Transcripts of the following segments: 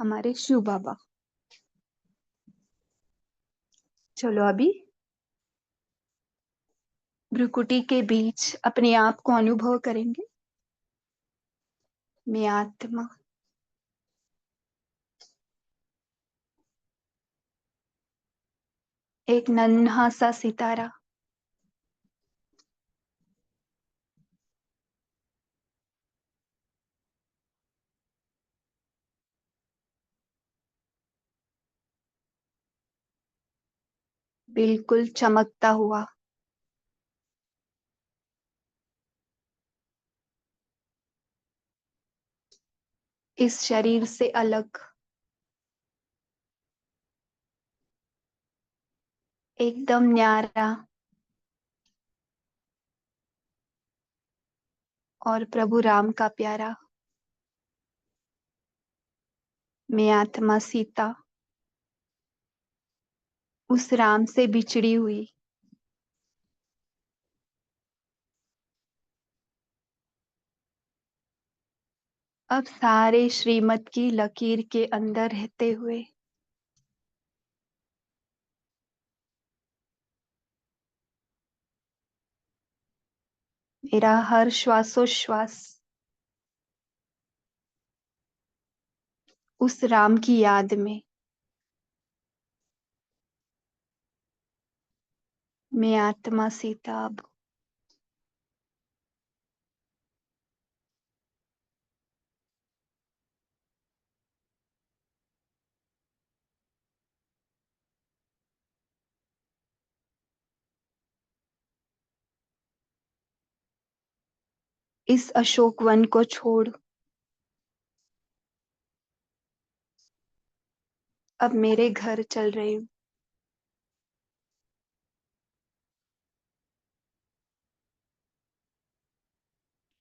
हमारे शिव बाबा। चलो अभी भ्रुकुटी के बीच अपने आप को अनुभव करेंगे। मैं आत्मा। एक नन्हा सा सितारा। बिल्कुल चमकता हुआ। इस शरीर से अलग। एकदम न्यारा। और प्रभु राम का प्यारा। मैं आत्मा सीता। उस राम से बिछड़ी हुई। अब सारे श्रीमत की लकीर के अंदर रहते हुए। मेरा हर श्वासोश्वास उस राम की याद में। मैं आत्मा सीता अब। इस अशोक वन को छोड़ अब मेरे घर चल रही हूँ।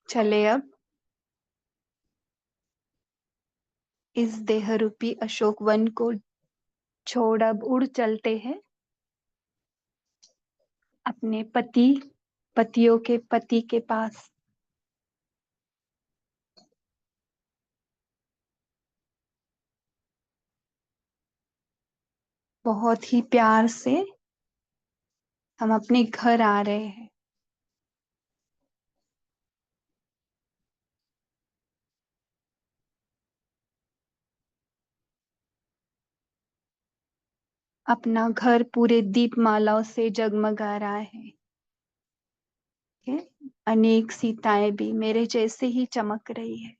चले अब इस देह रूपी अशोक वन को छोड़ अब उड़ चलते हैं अपने पति पतियों के पति के पास। बहुत ही प्यार से हम अपने घर आ रहे हैं। अपना घर पूरे दीपमालाओं से जगमगा रहा है। ये अनेक सीताएं भी मेरे जैसे ही चमक रही है।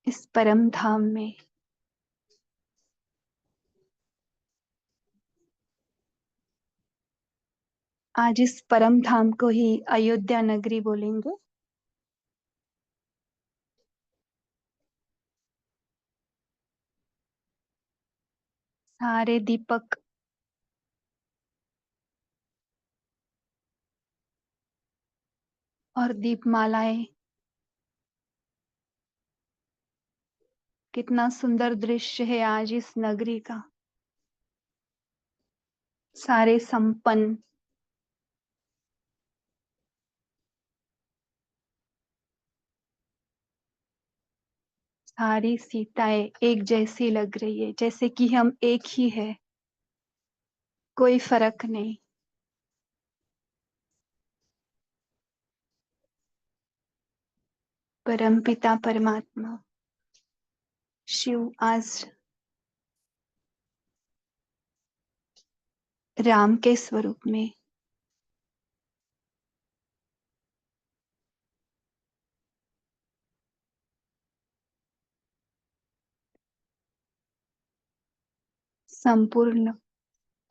इस परम धाम में। आज इस परम धाम को ही अयोध्या नगरी बोलेंगे। सारे दीपक और दीपमालाएं। कितना सुंदर दृश्य है आज इस नगरी का। सारे संपन्न। सारी सीताएं एक जैसी लग रही है, जैसे कि हम एक ही है। कोई फर्क नहीं। परमपिता परमात्मा शिव आज राम के स्वरूप में। संपूर्ण।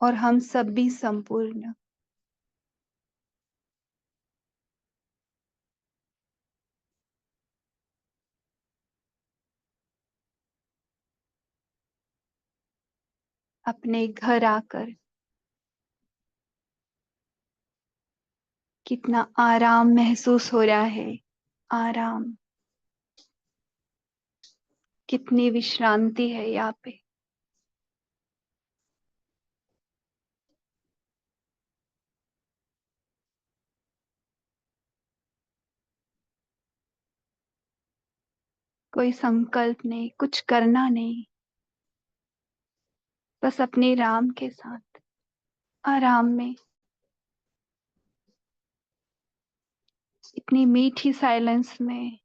और हम सब भी संपूर्ण। अपने घर आकर कितना आराम महसूस हो रहा है। आराम। कितनी विश्रांति है यहाँ पे। कोई संकल्प नहीं, कुछ करना नहीं, बस अपने राम के साथ आराम में, इतनी मीठी साइलेंस में,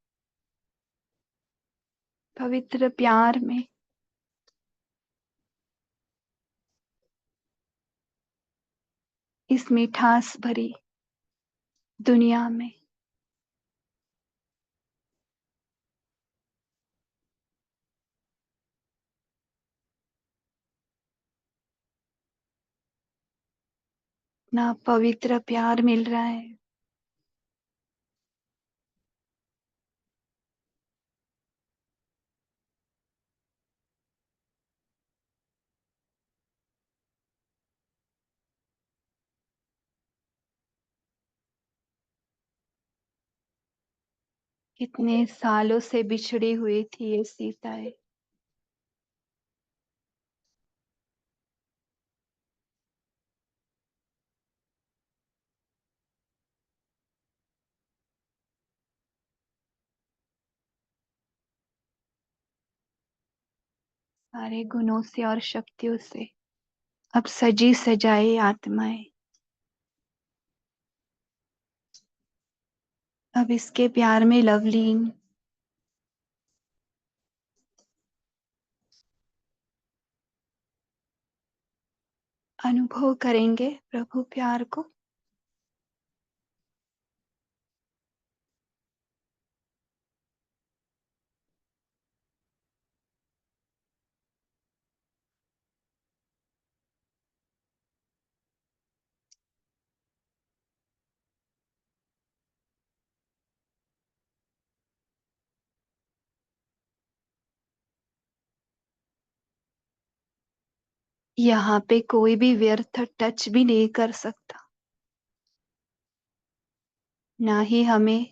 पवित्र प्यार में, इस मिठास भरी दुनिया में। ना पवित्र प्यार मिल रहा है। कितने सालों से बिछड़ी हुई थी ये सीताएं। सारे गुणों से और शक्तियों से अब सजी सजाई आत्माएं, अब इसके प्यार में लवलीन, अनुभव करेंगे प्रभु प्यार को। यहाँ पे कोई भी व्यर्थ टच भी नहीं कर सकता, ना ही हमें।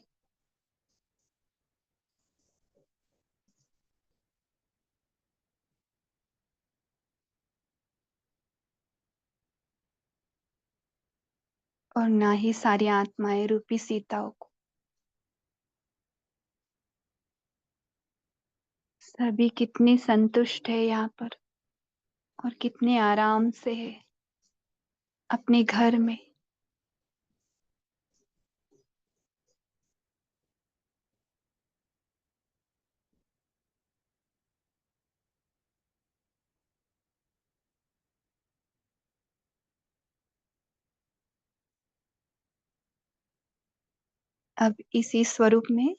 और ना ही सारी आत्माएं रूपी सीताओं को। सभी कितनी संतुष्ट है यहाँ पर, और कितने आराम से है अपने घर में। अब इसी स्वरूप में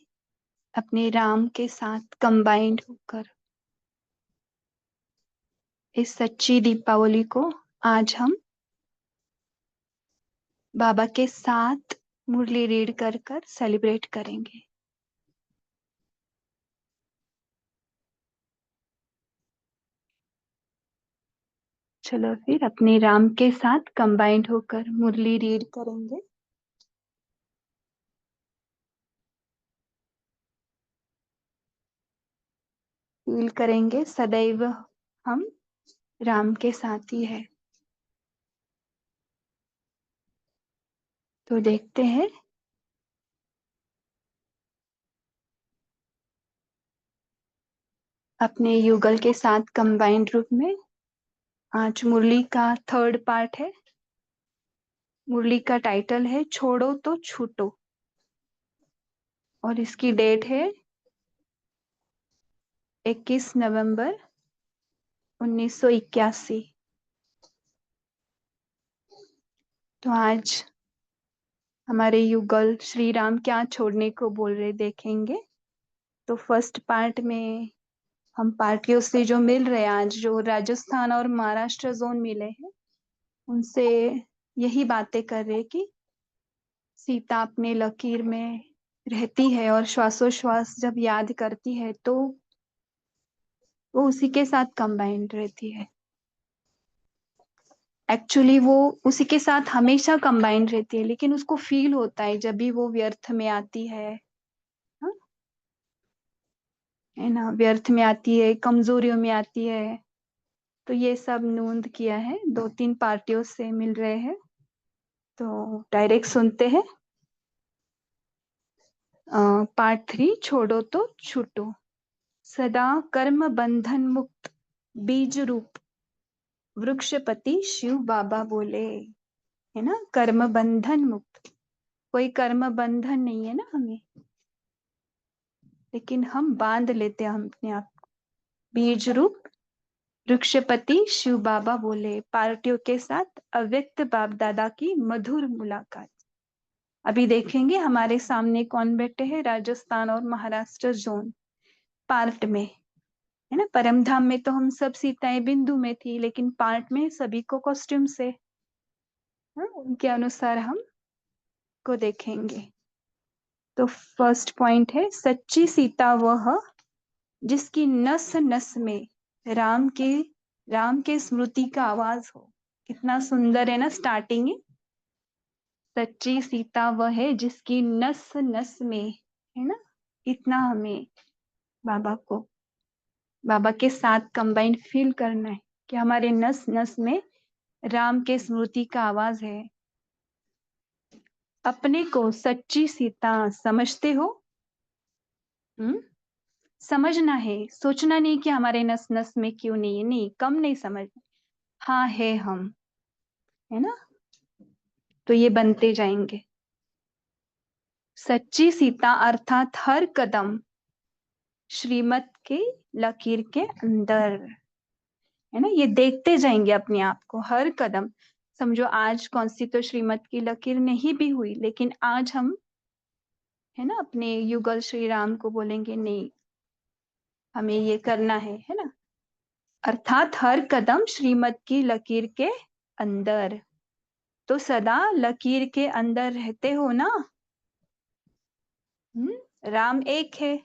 अपने राम के साथ कंबाइंड होकर इस सच्ची दीपावली को आज हम बाबा के साथ मुरली रीड कर कर सेलिब्रेट करेंगे। चलो फिर अपने राम के साथ कंबाइंड होकर मुरली रीड करेंगे। फील करेंगे सदैव हम राम के साथ ही है। तो देखते हैं अपने युगल के साथ कंबाइंड रूप में। आज मुरली का थर्ड पार्ट है। मुरली का टाइटल है छोड़ो तो छूटो, और इसकी डेट है 21 नवंबर 1981। तो आज हमारे युगल श्री राम क्या छोड़ने को बोल रहे देखेंगे। तो फर्स्ट पार्ट में हम पार्टियों से जो मिल रहे हैं, आज जो राजस्थान और महाराष्ट्र जोन मिले हैं, उनसे यही बातें कर रहे कि सीता अपने लकीर में रहती है और श्वासोश्वास जब याद करती है तो वो उसी के साथ कंबाइंड रहती है। एक्चुअली वो उसी के साथ हमेशा कंबाइंड रहती है, लेकिन उसको फील होता है जब भी वो व्यर्थ में आती हाँ, है ना, व्यर्थ में आती है, कमजोरियों में आती है। तो ये सब नोंद किया है, 2-3 पार्टियों से मिल रहे हैं। तो डायरेक्ट सुनते हैं। पार्ट 3, छोड़ो तो छूटो। सदा कर्म बंधन मुक्त बीज रूप वृक्षपति शिव बाबा बोले, है ना। कर्म बंधन मुक्त, कोई कर्म बंधन नहीं है ना हमें, लेकिन हम बांध लेते हैं हम अपने आप को। बीज रूप वृक्षपति शिव बाबा बोले, पार्टियों के साथ अव्यक्त बाप दादा की मधुर मुलाकात। अभी देखेंगे हमारे सामने कौन बैठे हैं, राजस्थान और महाराष्ट्र जोन पार्ट में, है ना। परमधाम में तो हम सब सीताएं बिंदु में थी, लेकिन पार्ट में सभी को कॉस्ट्यूम से, उनके अनुसार हम को देखेंगे। तो फर्स्ट पॉइंट है, सच्ची सीता वह जिसकी नस नस में राम के स्मृति का आवाज हो। कितना सुंदर है ना स्टार्टिंग है। सच्ची सीता वह है जिसकी नस नस में, है ना। इतना हमें बाबा के साथ कंबाइंड फील करना है कि हमारे नस नस में राम के स्मृति का आवाज है। अपने को सच्ची सीता समझते हो? समझना है, सोचना नहीं कि हमारे नस नस में क्यों नहीं है, नहीं, कम नहीं समझना। हाँ है हम, है ना। तो ये बनते जाएंगे। सच्ची सीता अर्थात हर कदम श्रीमत के लकीर के अंदर, है ना। ये देखते जाएंगे अपने आप को हर कदम। समझो आज कौन सी तो श्रीमत की लकीर नहीं भी हुई, लेकिन आज हम, है ना, अपने युगल श्री राम को बोलेंगे नहीं, हमें ये करना है ना। अर्थात हर कदम श्रीमत की लकीर के अंदर। तो सदा लकीर के अंदर रहते हो ना। राम एक है,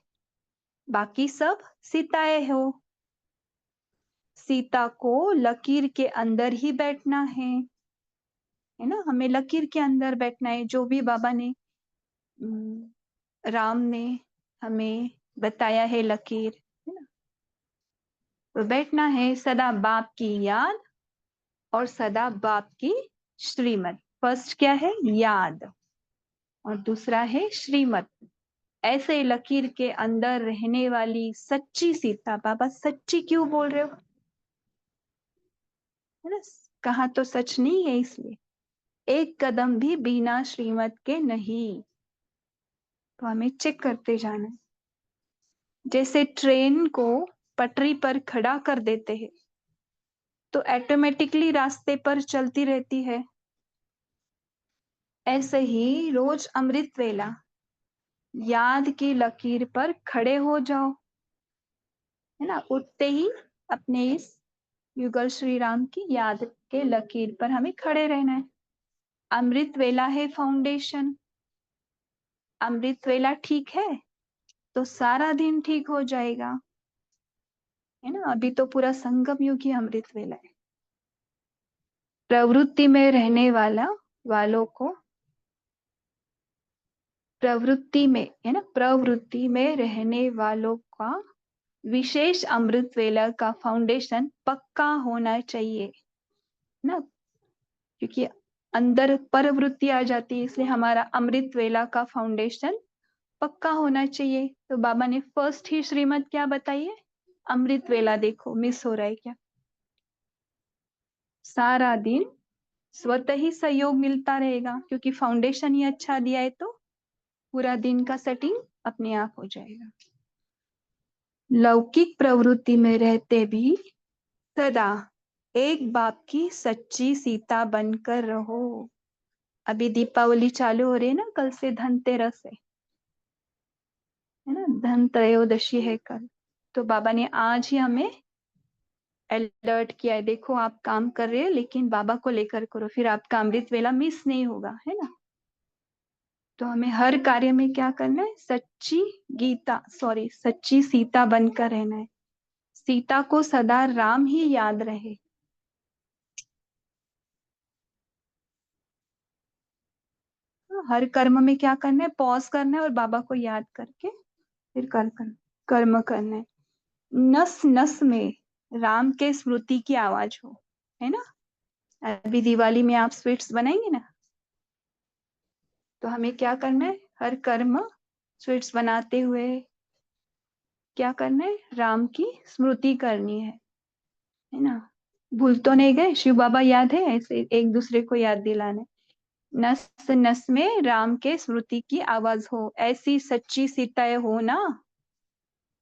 बाकी सब सीताएं हो। सीता को लकीर के अंदर ही बैठना है ना। हमें लकीर के अंदर बैठना है, जो भी बाबा ने राम ने हमें बताया है लकीर, है ना। तो बैठना है सदा बाप की याद और सदा बाप की श्रीमत। फर्स्ट क्या है, याद, और दूसरा है श्रीमत। ऐसे लकीर के अंदर रहने वाली सच्ची सीता। बाबा सच्ची क्यों बोल रहे हो, है ना। कहा तो सच नहीं है, इसलिए एक कदम भी बिना श्रीमत के नहीं। तो हमें चेक करते जाना है। जैसे ट्रेन को पटरी पर खड़ा कर देते हैं तो ऑटोमेटिकली रास्ते पर चलती रहती है। ऐसे ही रोज अमृत वेला याद की लकीर पर खड़े हो जाओ, है ना। उठते ही अपने इस युगल श्री राम की याद के लकीर पर हमें खड़े रहना है। अमृत वेला है फाउंडेशन। अमृत वेला ठीक है तो सारा दिन ठीक हो जाएगा, है ना। अभी तो पूरा संगम युग ही अमृत वेला है। प्रवृत्ति में रहने वालों को, प्रवृत्ति में, है ना, प्रवृत्ति में रहने वालों का विशेष अमृत वेला का फाउंडेशन पक्का होना चाहिए ना। क्योंकि अंदर प्रवृत्ति आ जाती है, इसलिए हमारा अमृत वेला का फाउंडेशन पक्का होना चाहिए। तो बाबा ने फर्स्ट ही श्रीमत क्या बताई है, अमृत वेला। देखो मिस हो रहा है क्या, सारा दिन स्वतः ही सहयोग मिलता रहेगा, क्योंकि फाउंडेशन ही अच्छा दिया है तो पूरा दिन का सेटिंग अपने आप हो जाएगा। लौकिक प्रवृत्ति में रहते भी सदा एक बाप की सच्ची सीता बनकर रहो। अभी दीपावली चालू हो रही है ना, कल से धनतेरस है ना, धन त्रयोदशी है कल। तो बाबा ने आज ही हमें अलर्ट किया है, देखो आप काम कर रहे हो लेकिन बाबा को लेकर करो, फिर आपका अमृत वेला मिस नहीं होगा, है ना। तो हमें हर कार्य में क्या करना है, सच्ची सीता बनकर रहना है। सीता को सदा राम ही याद रहे। हर कर्म में क्या करना है, पॉज करना है और बाबा को याद करके फिर कर्म करना है। नस नस में राम के स्मृति की आवाज हो, है ना। अभी दिवाली में आप स्वीट्स बनाएंगे ना, तो हमें क्या करना है, हर कर्म स्वीट्स बनाते हुए क्या करना है? राम की स्मृति करनी है ना? भूल तो नहीं गए? शिव बाबा याद है? ऐसे एक दूसरे को याद दिलाने। नस नस में राम के स्मृति की आवाज हो, ऐसी सच्ची सीताएं हो ना,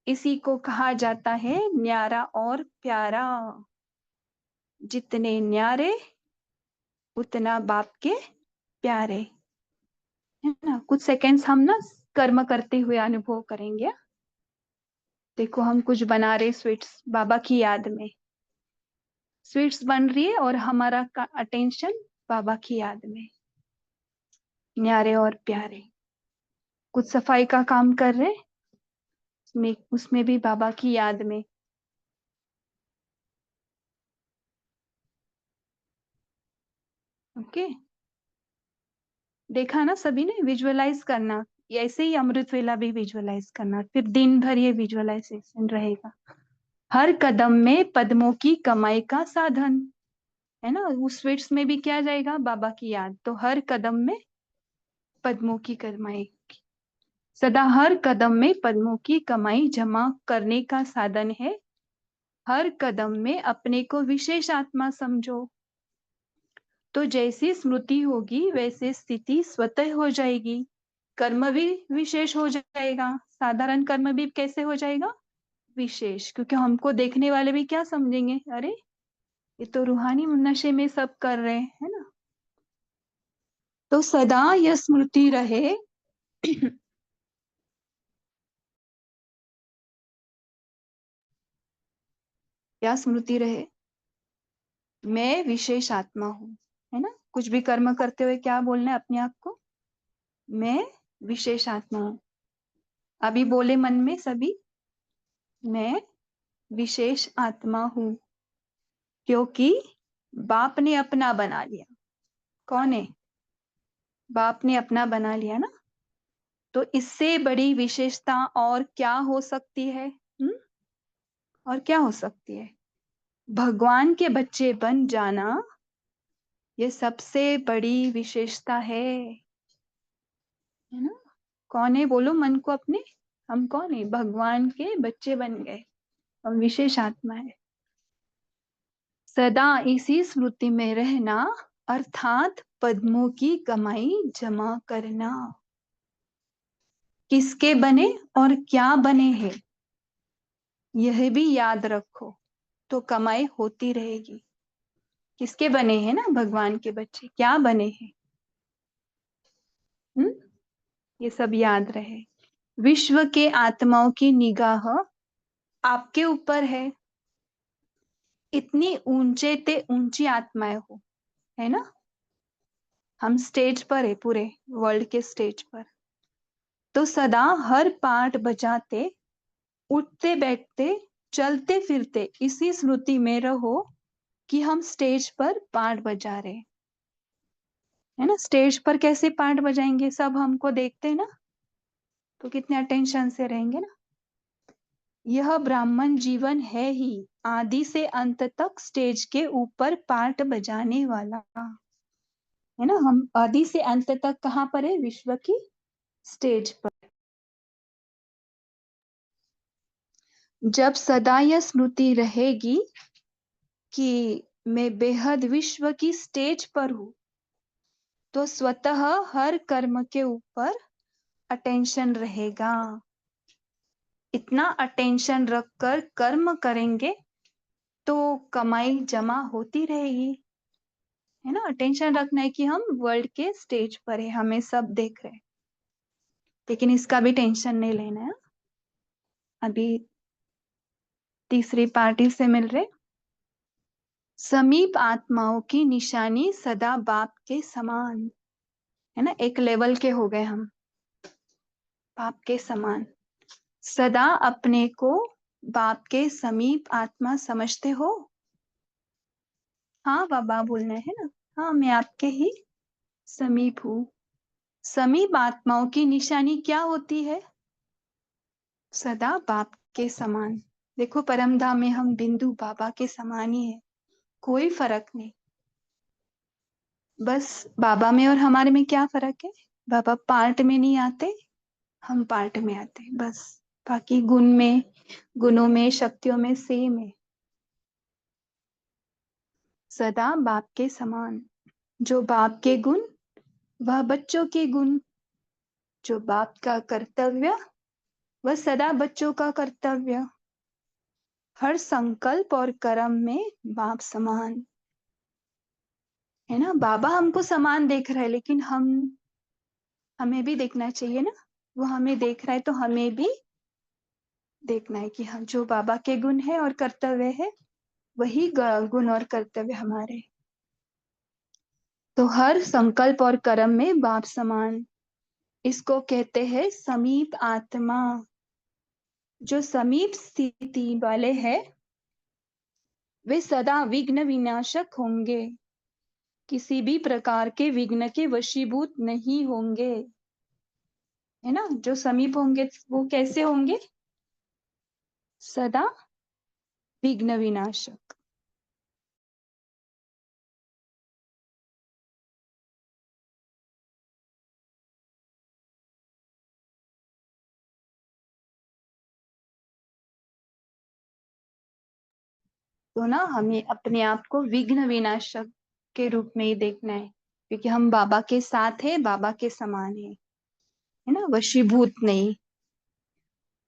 इसी को कहा जाता है न्यारा और प्यारा। जितने न्यारे उतना बाप के प्यारे, है ना? कुछ सेकंड्स हम ना कर्म करते हुए अनुभव करेंगे। देखो हम कुछ बना रहे स्वीट्स बाबा की याद में, स्वीट्स बन रही है और हमारा अटेंशन बाबा की याद में, न्यारे और प्यारे। कुछ सफाई का काम कर रहे, उसमें भी बाबा की याद में। ओके, देखा ना सभी ने? विजुअलाइज करना, ऐसे ही अमृत वेला भी विजुअलाइज करना, फिर दिन भर ये विजुअलाइजेशन रहेगा। हर कदम में पद्मों की कमाई का साधन, है ना? उस स्वीट्स में भी क्या जाएगा? बाबा की याद। तो हर कदम में पद्मों की कमाई, सदा हर कदम में पद्मों की कमाई जमा करने का साधन है। हर कदम में अपने को विशेष आत्मा समझो, तो जैसी स्मृति होगी वैसे स्थिति स्वतः हो जाएगी। कर्म भी विशेष हो जाएगा, साधारण कर्म भी कैसे हो जाएगा? विशेष, क्योंकि हमको देखने वाले भी क्या समझेंगे? अरे ये तो रूहानी नशे में सब कर रहे हैं, है ना? तो सदा यह स्मृति रहे क्या स्मृति रहे? मैं विशेष आत्मा हूं, है ना? कुछ भी कर्म करते हुए क्या बोलना है अपने आप को? मैं विशेष आत्मा हूं। अभी बोले मन में सभी, मैं विशेष आत्मा हूं, क्योंकि बाप ने अपना बना लिया। कौन है? बाप ने अपना बना लिया ना। तो इससे बड़ी विशेषता और क्या हो सकती है? और क्या हो सकती है? भगवान के बच्चे बन जाना, ये सबसे बड़ी विशेषता है ना? कौन है? बोलो मन को अपने, हम कौन है? भगवान के बच्चे बन गए, हम विशेष आत्मा है। सदा इसी स्मृति में रहना, अर्थात पद्मों की कमाई जमा करना। किसके बने और क्या बने हैं, यह भी याद रखो, तो कमाई होती रहेगी। किसके बने हैं? ना भगवान के बच्चे, क्या बने हैं? हम्म, ये सब याद रहे। विश्व के आत्माओं की निगाह आपके ऊपर है। इतनी ऊंचे ते ऊंची आत्माएं हो, है ना? हम स्टेज पर है, पूरे वर्ल्ड के स्टेज पर। तो सदा हर पार्ट बजाते, उठते बैठते, चलते फिरते इसी स्मृति में रहो कि हम स्टेज पर पार्ट बजा रहे, है ना? स्टेज पर कैसे पार्ट बजाएंगे? सब हमको देखते हैं ना, तो कितने अटेंशन से रहेंगे ना। यह ब्राह्मण जीवन है ही, आदि से अंत तक स्टेज के ऊपर पार्ट बजाने वाला, है ना? हम आदि से अंत तक कहाँ पर है? विश्व की स्टेज पर। जब सदा यह स्मृति रहेगी कि मैं बेहद विश्व की स्टेज पर हूं, तो स्वतः हर कर्म के ऊपर अटेंशन रहेगा। इतना अटेंशन रखकर कर्म करेंगे तो कमाई जमा होती रहेगी, है ना? अटेंशन रखना है कि हम वर्ल्ड के स्टेज पर है, हमें सब देख रहे हैं, लेकिन इसका भी टेंशन नहीं लेना है। अभी तीसरी पार्टी से मिल रहे। समीप आत्माओं की निशानी सदा बाप के समान, है ना? एक लेवल के हो गए हम, बाप के समान। सदा अपने को बाप के समीप आत्मा समझते हो? हाँ बाबा बोलना है ना, हाँ मैं आपके ही समीप हूँ। समीप आत्माओं की निशानी क्या होती है? सदा बाप के समान। देखो परम धाम में हम बिंदु बाबा के समान ही है, कोई फर्क नहीं। बस बाबा में और हमारे में क्या फर्क है? बाबा पार्ट में नहीं आते, हम पार्ट में आते, बस। बाकी गुणों में, शक्तियों में सेम है। सदा बाप के समान। जो बाप के गुण वह बच्चों के गुण। जो बाप का कर्तव्य वह सदा बच्चों का कर्तव्य। हर संकल्प और कर्म में बाप समान। है ना, बाबा हमको समान देख रहा है, लेकिन हमें भी देखना चाहिए ना। वो हमें देख रहा है तो हमें भी देखना है कि हम जो बाबा के गुण है और कर्तव्य है वही गुण और कर्तव्य हमारे। तो हर संकल्प और कर्म में बाप समान। इसको कहते हैं समीप आत्मा। जो समीप स्थिति वाले हैं वे सदा विघ्न विनाशक होंगे। किसी भी प्रकार के विघ्न के वशीभूत नहीं होंगे। है ना, जो समीप होंगे वो कैसे होंगे? सदा विघ्न विनाशक। तो ना हमें अपने आप को विघ्न विनाशक के रूप में ही देखना है, क्योंकि हम बाबा के साथ है, बाबा के समान है ना, वशीभूत नहीं।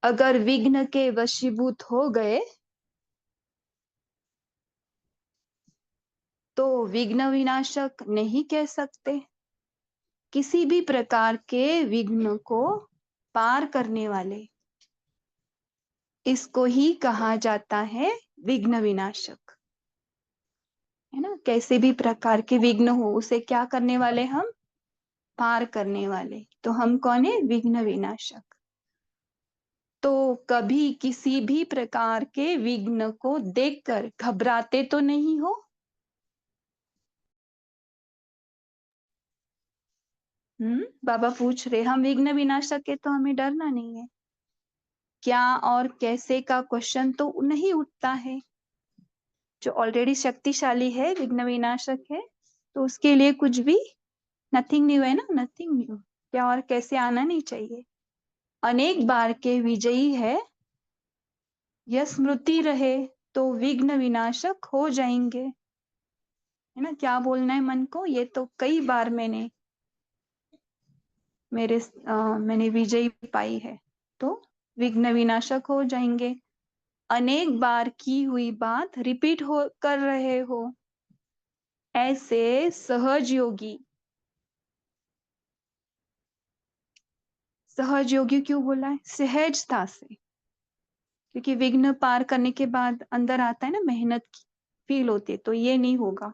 अगर विघ्न के वशीभूत हो गए तो विघ्न विनाशक नहीं कह सकते। किसी भी प्रकार के विघ्न को पार करने वाले, इसको ही कहा जाता है विघ्न विनाशक। है ना, कैसे भी प्रकार के विघ्न हो उसे क्या करने वाले हम? पार करने वाले। तो हम कौन है? विघ्न विनाशक। तो कभी किसी भी प्रकार के विघ्न को देखकर घबराते तो नहीं हो? बाबा पूछ रहे हम विघ्न विनाशक है तो हमें डरना नहीं है क्या और कैसे का क्वेश्चन तो नहीं उठता है। जो ऑलरेडी शक्तिशाली है, विघ्न विनाशक है, तो उसके लिए कुछ भी नथिंग न्यू है ना, नथिंग न्यू। क्या और कैसे आना नहीं चाहिए। अनेक बार के विजयी है, यह स्मृति रहे तो विघ्न विनाशक हो जाएंगे। है ना, क्या बोलना है मन को? ये तो कई बार मैंने विजयी पाई है, तो विघ्न विनाशक हो जाएंगे। अनेक बार की हुई बात रिपीट हो कर रहे हो, ऐसे सहज योगी। सहज योगी क्यों बोला है? सहजता से। क्योंकि विघ्न पार करने के बाद अंदर आता है ना, मेहनत की फील होती है, तो ये नहीं होगा।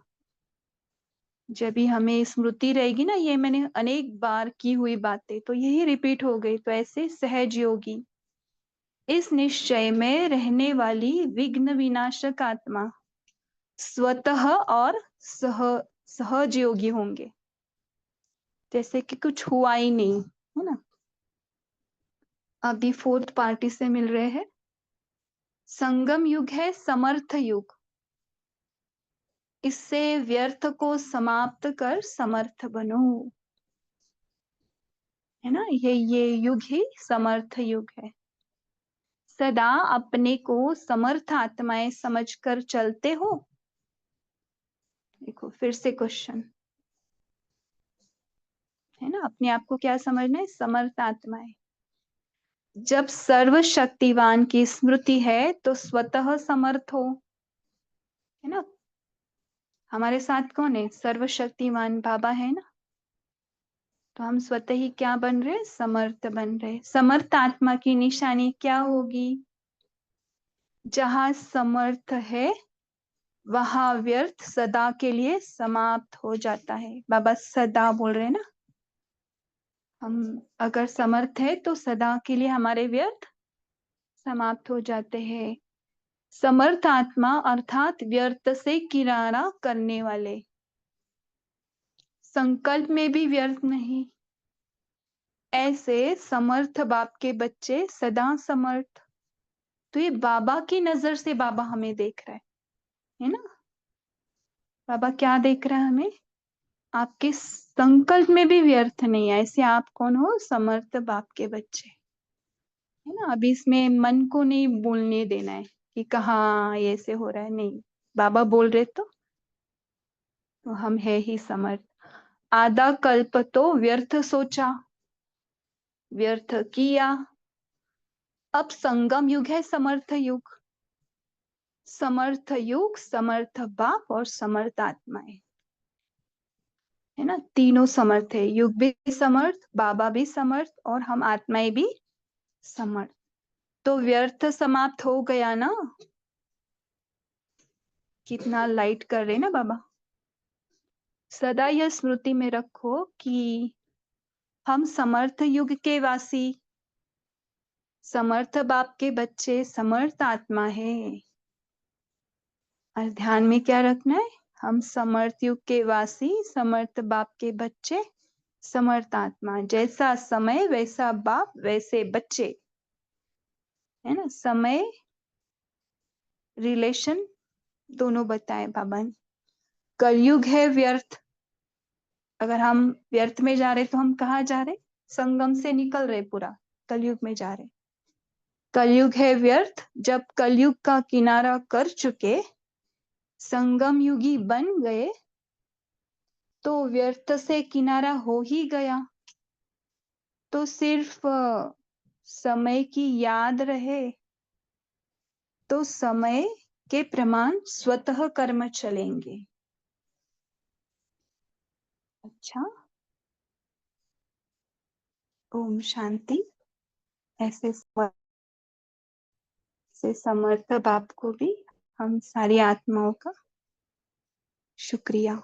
जब भी हमें स्मृति रहेगी ना, ये मैंने अनेक बार की हुई बातें तो यही रिपीट हो गई, तो ऐसे सहज योगी। इस निश्चय में रहने वाली विघ्न विनाशक आत्मा स्वतः और सह सहज योगी होंगे, जैसे कि कुछ हुआ ही नहीं। है ना, अभी फोर्थ पार्टी से मिल रहे हैं। संगम युग है समर्थ युग। इससे व्यर्थ को समाप्त कर समर्थ बनो। है ना, ये युग ही समर्थ युग है। सदा अपने को समर्थ आत्माएं समझकर चलते हो। देखो फिर से क्वेश्चन है ना, अपने आप को क्या समझना है? समर्थ आत्माएं। जब सर्वशक्तिवान की स्मृति है तो स्वतः समर्थ हो। है ना, हमारे साथ कौन है? सर्वशक्तिमान बाबा है ना, तो हम स्वतः ही क्या बन रहे? समर्थ बन रहे। समर्थ आत्मा की निशानी क्या होगी? जहां समर्थ है वहां व्यर्थ सदा के लिए समाप्त हो जाता है। बाबा सदा बोल रहे हैं ना, हम अगर समर्थ है तो सदा के लिए हमारे व्यर्थ समाप्त हो जाते हैं। समर्थ आत्मा अर्थात व्यर्थ से किनारा करने वाले। संकल्प में भी व्यर्थ नहीं। ऐसे समर्थ बाप के बच्चे सदा समर्थ। तो ये बाबा की नजर से बाबा हमें देख रहा है ना। बाबा क्या देख रहा है हमें? आपके संकल्प में भी व्यर्थ नहीं है। ऐसे आप कौन हो? समर्थ बाप के बच्चे। है ना। अभी इसमें मन को नहीं बोलने देना है कि कहाँ ये से हो रहा है, नहीं। बाबा बोल रहे तो हम है ही समर्थ। आधा कल्प तो व्यर्थ सोचा, व्यर्थ किया, अब संगम युग है समर्थ युग। समर्थ युग, समर्थ बाप और समर्थ आत्माएं, है ना। तीनों समर्थ है, युग भी समर्थ, बाबा भी समर्थ और हम आत्माएं भी समर्थ। तो व्यर्थ समाप्त हो गया ना। कितना लाइट कर रहे ना बाबा। सदा यह स्मृति में रखो कि हम समर्थ युग के वासी, समर्थ बाप के बच्चे, समर्थ आत्मा है। और ध्यान में क्या रखना है, हम समर्थ युग के वासी, समर्थ बाप के बच्चे, समर्थ आत्मा। जैसा समय वैसा बाप वैसे बच्चे, है ना। समय रिलेशन दोनों बताए बाबा ने। कलयुग है व्यर्थ। अगर हम व्यर्थ में जा रहे तो हम कहाँ जा रहे, संगम से निकल रहे, पूरा कलयुग में जा रहे। कलयुग है व्यर्थ, जब कलयुग का किनारा कर चुके, संगम युगी बन गए, तो व्यर्थ से किनारा हो ही गया। तो सिर्फ समय की याद रहे तो समय के प्रमाण स्वतः कर्म चलेंगे। अच्छा, ओम शांति। ऐसे से समर्थ बाप को भी हम सारी आत्माओं का शुक्रिया।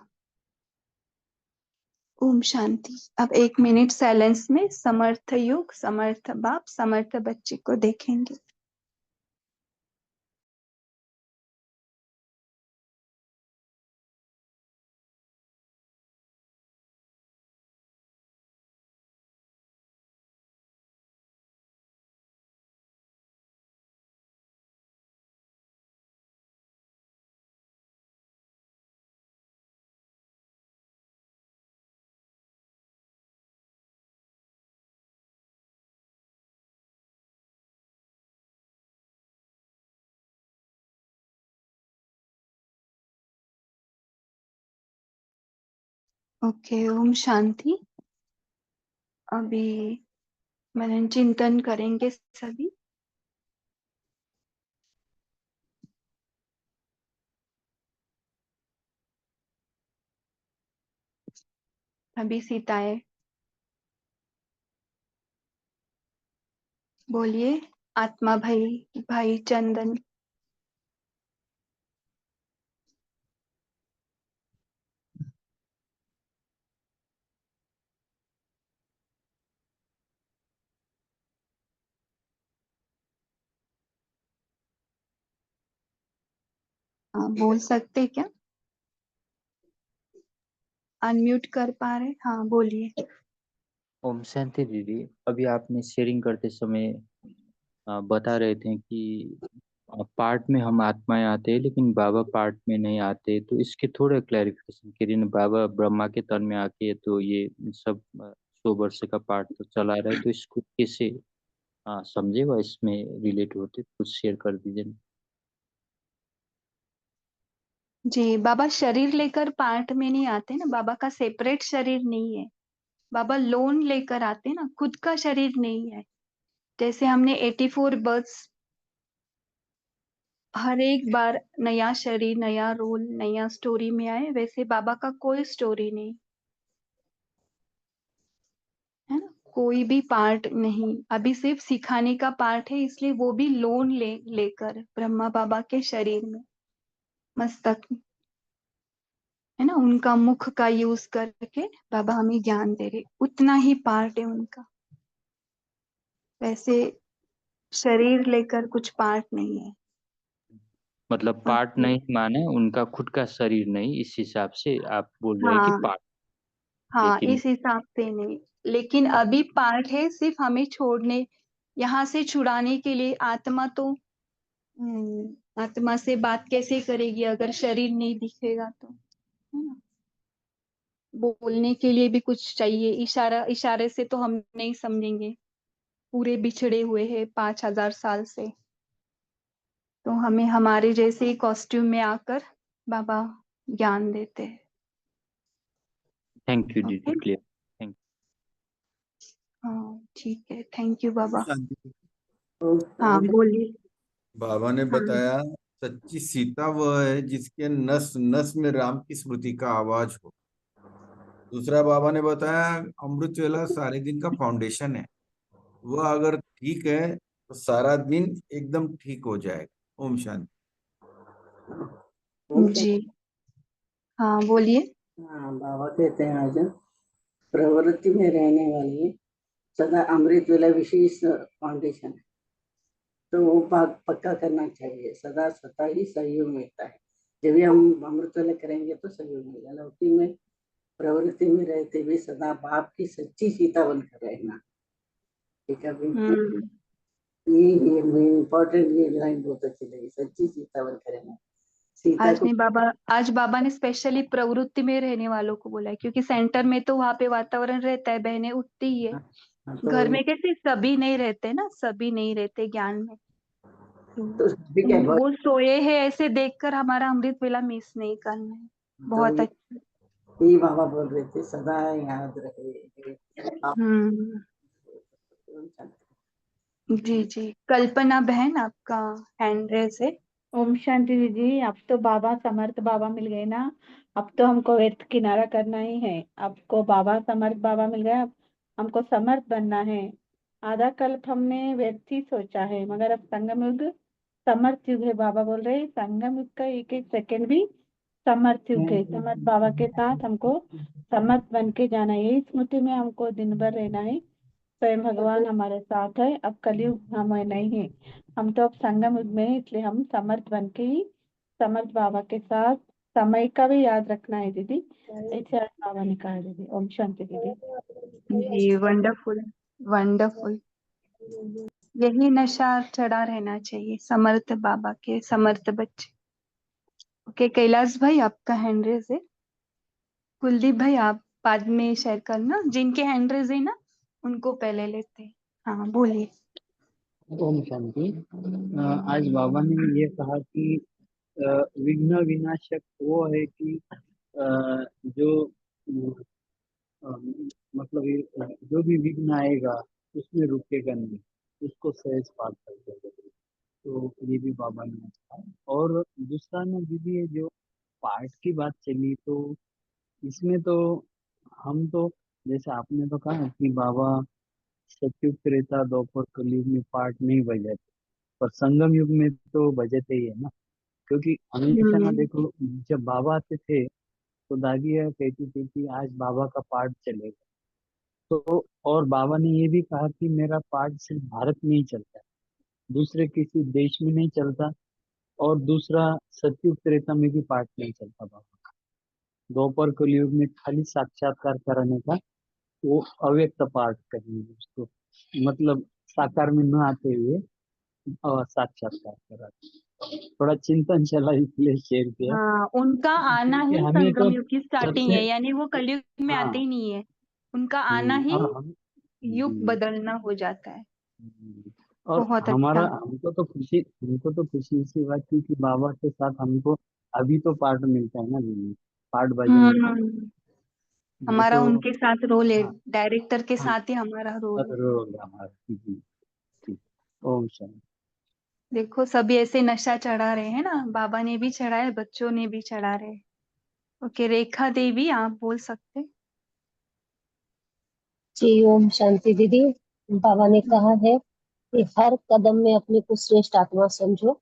ओम शांति। अब 1 मिनट साइलेंस में समर्थ युग, समर्थ बाप, समर्थ बच्चे को देखेंगे। ओके, ओम शांति। अभी मनन चिंतन करेंगे सभी। अभी सीताएं बोलिए। आत्मा भाई, भाई चंदन। हाँ, बोल सकते क्या, अनम्यूट कर पा रहे, हाँ बोलिए। ओम शांति दीदी। अभी आपने शेयरिंग करते समय बता रहे थे कि पार्ट में हम आत्माएं आते हैं लेकिन बाबा पार्ट में नहीं आते, तो इसके थोड़ा क्लैरिफिकेशन करिए ना। बाबा ब्रह्मा के तन में आके तो ये सब 100 वर्ष का पार्ट तो चला रहा है, तो इसको कैसे समझेगा, इसमें रिलेट होते कुछ शेयर कर दीजिए ना। जी, बाबा शरीर लेकर पार्ट में नहीं आते ना, बाबा का सेपरेट शरीर नहीं है। बाबा लोन लेकर आते ना, खुद का शरीर नहीं है। जैसे हमने 84 बर्थ्स, हर एक बार नया शरीर, नया रोल, नया स्टोरी में आए, वैसे बाबा का कोई स्टोरी नहीं है ना। कोई भी पार्ट नहीं, अभी सिर्फ सिखाने का पार्ट है, इसलिए वो भी लोन लेकर ब्रह्मा बाबा के शरीर में, मस्तक में, है ना। उनका मुख का यूज करके बाबा हमें ज्ञान दे रहे, उतना ही पार्ट है उनका। वैसे शरीर लेकर कुछ पार्ट नहीं है। मतलब पार्ट ओके। नहीं माने उनका खुद का शरीर नहीं, इस हिसाब से आप बोल रहे हैं कि हाँ, पार्ट। हाँ, लेकिन इस हिसाब से नहीं। लेकिन अभी पार्ट है, सिर्फ हमें छोड़ने, यहाँ से छुड़ाने के लिए। आत्मा तो आत्मा से बात कैसे करेगी अगर शरीर नहीं दिखेगा तो, है ना। बोलने के लिए भी कुछ चाहिए, इशारा, इशारे से तो हम नहीं समझेंगे। पूरे बिछड़े हुए हैं 5,000 साल से। तो हमें हमारे जैसे ही कॉस्ट्यूम में आकर बाबा ज्ञान देते हैं। थैंक यू दीदी, ओके। क्लियर। थैंक हाँ ठीक है, थैंक यू बाबा। शांति। हाँ बोलिए। बाबा ने हाँ। बताया सच्ची सीता वह है जिसके नस नस में राम की स्मृति का आवाज हो। दूसरा बाबा ने बताया अमृत वेला सारे दिन का फाउंडेशन है। वह अगर ठीक है तो सारा दिन एकदम ठीक हो जाएगा। ओम शांति। जी हाँ बोलिए। हाँ, बाबा कहते हैं आज प्रवृत्ति में रहने वाली सदा अमृत वेला विशेष फाउंडेशन है, तो वो पक्का करना चाहिए। सदा सदा ही सहयोग मिलता है। जब भी हम अमृत वेला करेंगे तो सहयोग मिलेगा। लौकिक में प्रवृत्ति में रहते हुए सदा बाप की सच्ची सीता बनकर रहना। ठीक है भाई, हम्म। ये इम्पोर्टेंट, ये लाइन बहुत अच्छी लगी, सच्ची सीता बनकर रहना। सीता को आज बाबा ने स्पेशली प्रवृत्ति में रहने वालों को बोला है, क्योंकि सेंटर में तो वहां पे वातावरण रहता है, बहनें उठती ही है। तो घर में कैसे सभी नहीं रहते ना, सभी नहीं रहते ज्ञान में। तो भी क्या वो सोए हैं ऐसे देखकर हमारा अमृत वेला मिस नहीं करना है। तो बहुत अच्छा। ये बाबा बोल रहे थे सदा याद रहे आप। हम्म। जी जी, कल्पना बहन आपका हैंड रेस है। ओम शांति दीदी। अब तो बाबा समर्थ बाबा मिल गए ना, अब तो हमको व्यर्थ किनारा करना ही है। आपको बाबा समर्थ बाबा मिल गए, अब हमको समर्थ बनना है। आधा कल्प हमने व्यर्थ ही सोचा है, मगर अब संगम युग समर्थ युग है। बाबा बोल रहे हैं संगम युग का एक एक सेकंड भी समर्थ युग है। समर्थ बाबा के साथ हमको समर्थ बन के जाना है, यही स्मृति में हमको दिन भर रहना है। स्वयं भगवान हमारे साथ है, अब कलयुग हमें नहीं है। हम तो अब संगम युग में हैं, इसलिए हम समर्थ बन के ही समर्थ बाबा के साथ समय का भी याद रखना है दीदी। ऐसे आज बाबा ने कहा दीदी। ओम शांति दीदी। जी वंडरफुल, वंडरफुल। यही नशा चढ़ा रहना चाहिए, समर्थ बाबा के समर्थ बच्चे। ओके, कैलाश भाई आपका हैंड रेज है। कुलदीप भाई आप बाद में शेयर करना, जिनके हैंड रेज है ना उनको पहले लेते हैं। हाँ बोलिए। ओम शांति। आज बाबा ने ये कहा कि विघ्न विनाशक वो है कि जो अ, मतलब जो भी विघ्न आएगा उसमें रुकेगा नहीं, उसको सहज पार कर देगा। तो ये भी बाबा ने कहा। और दूसरा ना दीदी, ये जो पाठ की बात चली, तो इसमें तो हम तो जैसे आपने तो कहा कि बाबा सतयुग त्रेता द्वापर कलयुग में पाठ नहीं बजाते, पर संगम युग में तो बजाते ही है ना। क्योंकि हमेशा ना हम्म। देखो, जब बाबा आते थे तो दादी यह कहती थी कि आज बाबा का पाठ चलेगा। तो और बाबा ने ये भी कहा कि मेरा पाठ सिर्फ भारत में ही चलता है, दूसरे किसी देश में नहीं चलता। और दूसरा, सतयुग त्रेता में भी पाठ नहीं चलता बाबा का। द्वापर कलयुग में खाली साक्षात्कार कराने का, वो अव्यक्त पाठ करेंगे उसको, मतलब साकार में न आते हुए साक्षात्कार करा। थोड़ा चिंतन चला इसलिए शेयर किया। हाँ, उनका आना क्योंकि ही हमें संगम तो युग की स्टार्टिंग सबसे, है, यानी वो कलयुग में आते हाँ, ही नहीं है। उनका आना ही और हम, युग जी, बदलना हो जाता है। और बहुत हमारा, अच्छा। हमको तो खुशी इसी बात की कि बाबा के साथ हमको अभी तो पार्ट मिलता है ना जी, पार्ट बजाने का। हम्म। वो हमारा तो, उनके साथ रोल है, हाँ, डायरेक्टर के हाँ, साथ ही हमारा रोल है। जरूर हमारा, जी, ठीक। ओम शांति। देखो सभी ऐसे नशा चढ़ा रहे हैं ना, बाबा ने भी चढ़ाया, बच्चों ने भी चढ़ा रहे हैं। ओके, रेखा देवी आप बोल सकते। जी ओम शांति दीदी। बाबा ने कहा है कि हर कदम में अपने को श्रेष्ठ आत्मा समझो,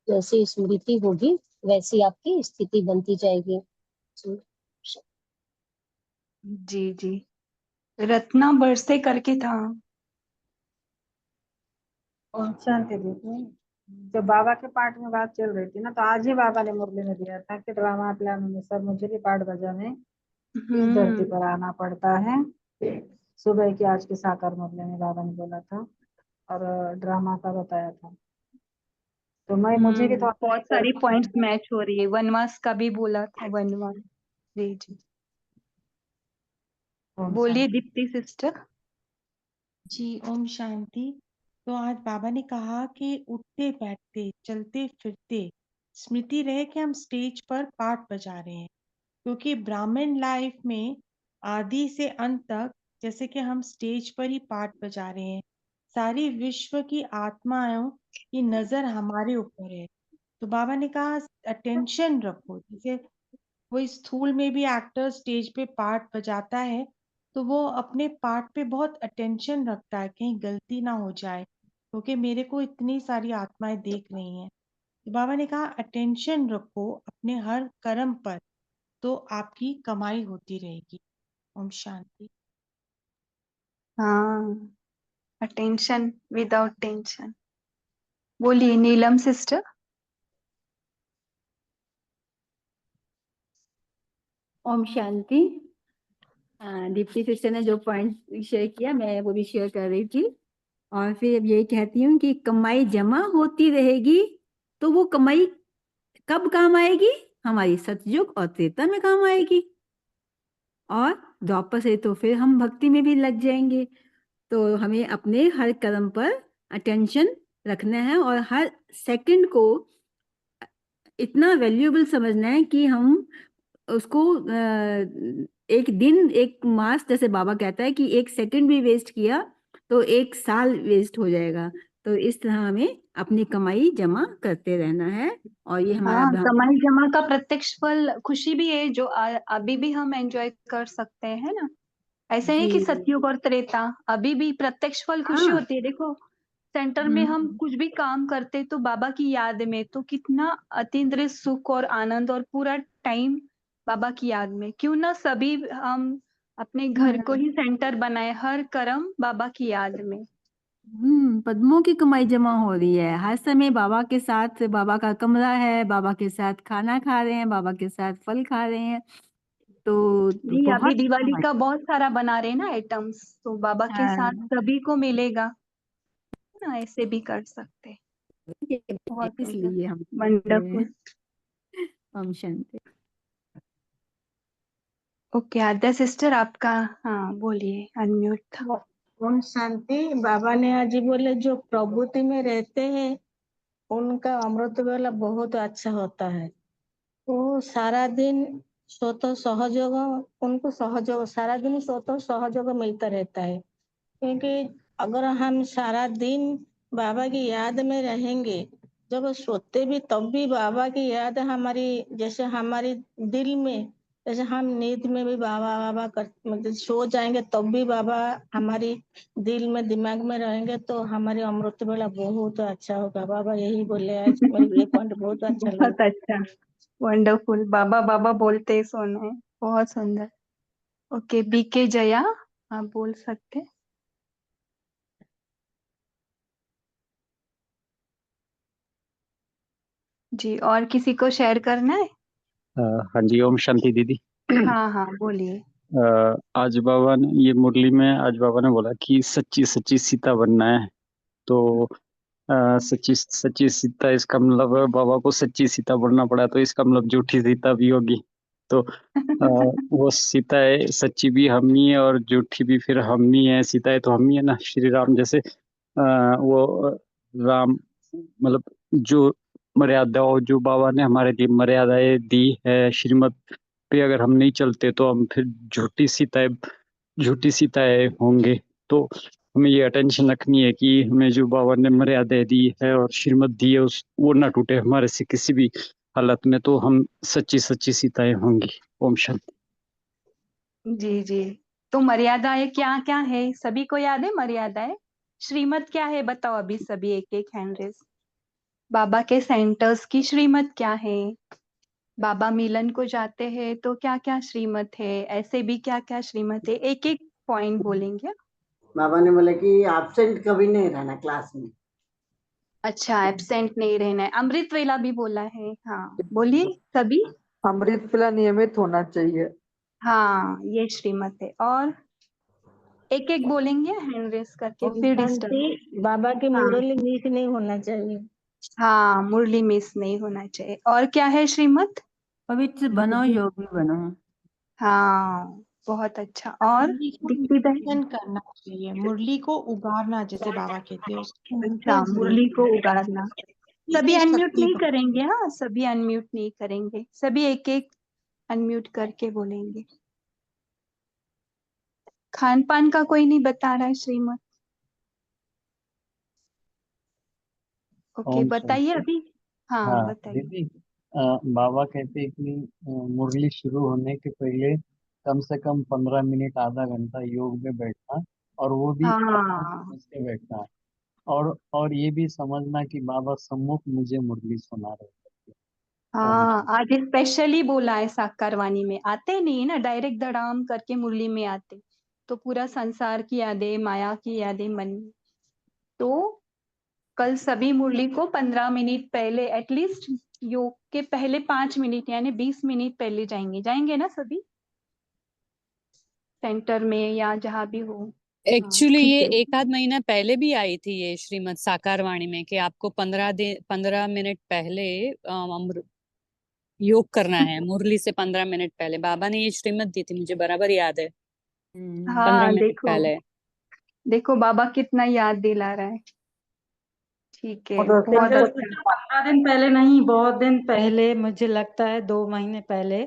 जैसी स्मृति होगी वैसी आपकी स्थिति बनती जाएगी। जी। जी जी, रत्ना बरसे करके था। ओम शांति दीदी। जब बाबा के पाठ में बात चल रही थी ना, तो आज ही बाबा ने मुरली में दिया था कि ड्रामा प्लान अनुसार मुझे भी पाठ बजाने इस धरती हम्म। पर आना पड़ता है। सुबह की आज की साकार मुरली में बाबा ने बोला था और ड्रामा का बताया था। तो मैं मुझे भी थोड़ा बहुत सारी पॉइंट्स मैच हो रही है, वनवास का भी बोला था, वनवास। जी जी, ओम बोलिए शांति। दीप्ति सिस्टर। जी, ओम शांति। तो आज बाबा ने कहा कि उठते बैठते चलते फिरते स्मृति रहे कि हम स्टेज पर पाठ बजा रहे हैं, क्योंकि ब्राह्मण लाइफ में आदि से अंत तक जैसे कि हम स्टेज पर ही पाठ बजा रहे हैं, सारी विश्व की आत्माओं की नजर हमारे ऊपर है। तो बाबा ने कहा अटेंशन रखो, जैसे वो स्थूल में भी एक्टर स्टेज पे पार्ट बजाता है तो वो अपने पार्ट पे बहुत अटेंशन रखता है कहीं गलती ना हो जाए, क्योंकि मेरे को इतनी सारी आत्माएं देख रही हैं। तो बाबा ने कहा अटेंशन रखो अपने हर कर्म पर, तो आपकी कमाई होती रहेगी। ओम शांति। हाँ, अटेंशन विदाउट टेंशन। बोलिए नीलम सिस्टर। ओम शांति। दीप्ति सिस्टर ने जो पॉइंट शेयर किया मैं वो भी शेयर कर रही थी, और फिर अब यही कहती हूँ कि कमाई जमा होती रहेगी, तो वो कमाई कब काम आएगी? हमारी सतयुग और त्रेता में काम आएगी, और द्वापर से तो फिर हम भक्ति में भी लग जाएंगे। तो हमें अपने हर कर्म पर अटेंशन रखना है और हर सेकंड को इतना वैल्यूएबल समझना है कि हम उसको एक दिन एक मास, जैसे बाबा कहता है कि एक सेकंड भी वेस्ट किया तो एक साल वेस्ट हो जाएगा। तो इस तरह हमें अपनी कमाई जमा करते रहना है, और ये हमारा हाँ, कमाई जमा का प्रत्यक्ष फल खुशी भी है जो अभी भी हम एंजॉय कर सकते हैं ना। ऐसे नहीं कि जी सतयुग और त्रेता, अभी भी प्रत्यक्ष फल खुशी हाँ। होती है। देखो सेंटर में हम कुछ भी काम करते तो बाबा की याद में, तो कितना अतीन्द्रिय सुख और आनंद, और पूरा टाइम बाबा की याद में। क्यों ना सभी हम अपने घर को ही सेंटर बनाए, हर कर्म बाबा की याद में। पद्मों की कमाई जमा हो रही है हर समय बाबा के साथ। बाबा का कमरा है, बाबा के साथ खाना खा रहे हैं, बाबा के साथ फल खा रहे हैं, तो नहीं, अभी बहुत दिवाली का बहुत सारा बना रहे हैं ना आइटम्स, तो बाबा के साथ हाँ, सभी को मिलेगा ना, ऐसे भी कर सकते। बहुत सुंदर, इसलिए हम वंडरफुल। ओम शांति। ओके आद्या सिस्टर आपका, हाँ बोलिए, अनम्यूट था। ओम शांति। बाबा ने आज ही बोले जो प्रभुति में रहते हैं उनका अमृत वेला बहुत अच्छा होता है। वो सारा दिन स्वतः सहयोग, उनको सहयोग सारा दिन स्वतः सहयोग मिलता रहता है। क्योंकि अगर हम सारा दिन बाबा की याद में रहेंगे, जब सोते भी तब भी बाबा की याद हमारी, जैसे हमारी दिल में, जैसे हम नींद में भी बाबा बाबा कर, मतलब सो जाएंगे तब भी बाबा हमारी दिल में दिमाग में रहेंगे, तो हमारी अमृत वेला बहुत अच्छा होगा। बाबा यही बोले आज, मेरे ये पॉइंट बहुत अच्छा लगा। बहुत अच्छा, वंडरफुल। बाबा बाबा बोलते ही सोना है, बहुत सुंदर। ओके बीके जया, आप बोल सकते। जी, और किसी को शेयर करना है? हाँ जी, ओम शांति दीदी। हाँ हाँ बोलिए। आज बाबा ने ये मुरली में आज बाबा ने बोला कि सच्ची सच्ची सीता बनना है। तो सच्ची सच्ची सीता, इसका मतलब बाबा को सच्ची सीता बनना पड़ा, तो इसका मतलब झूठी सीता भी होगी। तो वो सीताएं सच्ची भी हम ही है और झूठी भी फिर हम ही है। सीताएं तो हम ही है ना, श्री राम जैसे। वो राम मतलब जो मर्यादा, जो बाबा ने हमारे लिए मर्यादाएं दी है श्रीमत पे, अगर हम नहीं चलते तो हम फिर झूठी सीताएं होंगे। तो हमें ये अटेंशन रखनी है कि हमें जो बाबा ने मर्यादाएं दी है और श्रीमत दी है उस वो ना टूटे हमारे से किसी भी हालत में, तो हम सच्ची सच्ची सीताएं होंगी। ओम शांति। जी जी। तो मर्यादाएं क्या क्या है, सभी को याद है मर्यादाएं? श्रीमत क्या है बताओ अभी सभी, एक एक हैंड रेस। बाबा के सेंटर्स की श्रीमत क्या है? बाबा मिलन को जाते हैं तो क्या क्या श्रीमत है, ऐसे भी क्या क्या श्रीमत है, एक एक पॉइंट बोलेंगे। बाबा ने बोला कि एब्सेंट कभी नहीं रहना क्लास में। अच्छा, एब्सेंट नहीं रहना है। अमृत वेला भी बोला है, हाँ बोलिए सभी। अमृत वेला नियमित होना चाहिए। हाँ ये श्रीमत है। और एक एक बोलेंगे हैंड रेस करके, ओम फिर शांति। डिस्टर्ब। बाबा की हाँ मुरली मिस नहीं होना चाहिए। हाँ, मुरली मिस नहीं होना चाहिए। और क्या है श्रीमत? पवित्र बनो, योगी बनो। हाँ, बहुत अच्छा। और मुरली को दीप्ति बहन? मेंटेन करना चाहिए, मुरली को उगारना, जैसे बाबा कहते हैं, उसको अच्छा, मेंटेन मुरली जरूर को करना। उगारना। सभी ये अनम्यूट शक्ति नहीं का करेंगे, हाँ सभी अनम्यूट नहीं करेंगे, सभी एक एक अनम्यूट करके बोलेंगे। खान पान का कोई नहीं बता रहा है श्रीमत? ओके, ओम बताइए शांति। अभी। हाँ हाँ बताइए। दीदी, बाबा कहते हैं कि मुरली शुरू होने के पहले कम से कम 15 मिनट आधा घंटा योग में बैठना, और वो भी आत्मा हाँ समझ के बैठना, और ये भी समझना कि बाबा सम्मुख मुझे मुरली सुना रहे हैं। ओम हाँ, शांति। आज स्पेशली बोला है, साकारवाणी में आते नहीं ना, डायरेक्ट धड़ाम करके मुरली में आते तो पूरा संसार की यादें, माया की यादें मन में। तो कल सभी मुरली को 15 मिनट पहले, एटलीस्ट योग के पहले 5 मिनट यानी 20 मिनट पहले जाएंगे, जाएंगे ना सभी, सेंटर में या जहाँ भी हो। हाँ एक्चुअली ठीक ये है। एक आध महीना पहले भी आई थी ये श्रीमद् साकारवाणी में कि आपको 15 मिनट पहले योग करना है, मुरली से 15 मिनट पहले बाबा ने ये श्रीमद् दी थी, मुझे बराबर याद है। पंद्रह हाँ मिनट देखो, पहले। देखो बाबा कितना याद दिला रहा है। ठीक है, तो बहुत सिर्फ अच्छा। 15 दिन पहले नहीं, बहुत दिन पहले, मुझे लगता है 2 महीने पहले,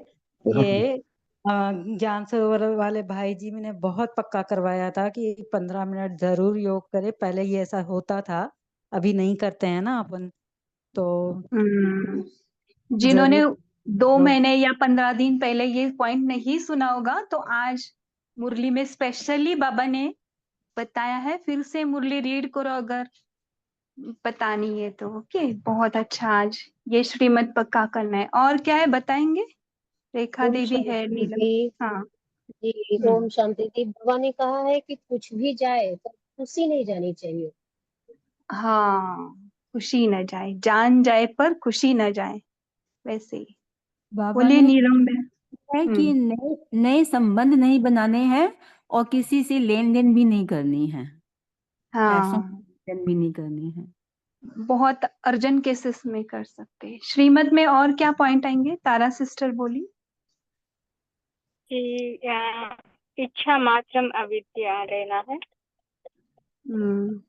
ये ज्ञान सरोवर वाले भाई जी मैंने बहुत पक्का करवाया था कि 15 मिनट जरूर योग करे। पहले ये ऐसा होता था, अभी नहीं करते हैं ना अपन, तो जिन्होंने जरूर 2 महीने या 15 दिन पहले ये पॉइंट नहीं सुना होगा, तो आज मुरली में स्पेशली बाबा ने बताया है, फिर से मुरली रीड करो अगर पता नहीं है तो। ओके, बहुत अच्छा। आज ये श्रीमद् पक्का करना है। और क्या है बताएंगे? रेखा ओम देवी है, शांति नीलम। जी। हाँ। जी हम्म। ओम शांति जी। बाबा ने कहा है कि कुछ भी जाए पर खुशी नहीं जानी चाहिए। हाँ, खुशी न जाए, जान जाए पर खुशी न जाए, वैसे ही बाबा बोलिए ने नीलम बहन। है कि नए नए संबंध नहीं बनाने हैं और किसी से लेन देन भी नहीं करनी है, पैसों की हाँ, लेन देन भी नहीं करनी है। बहुत अर्जेंट केसेस में कर सकते हैं। श्रीमद् में और क्या पॉइंट आएंगे? तारा सिस्टर बोली। कि इच्छा मात्रम अविद्या लेना है, हम्म।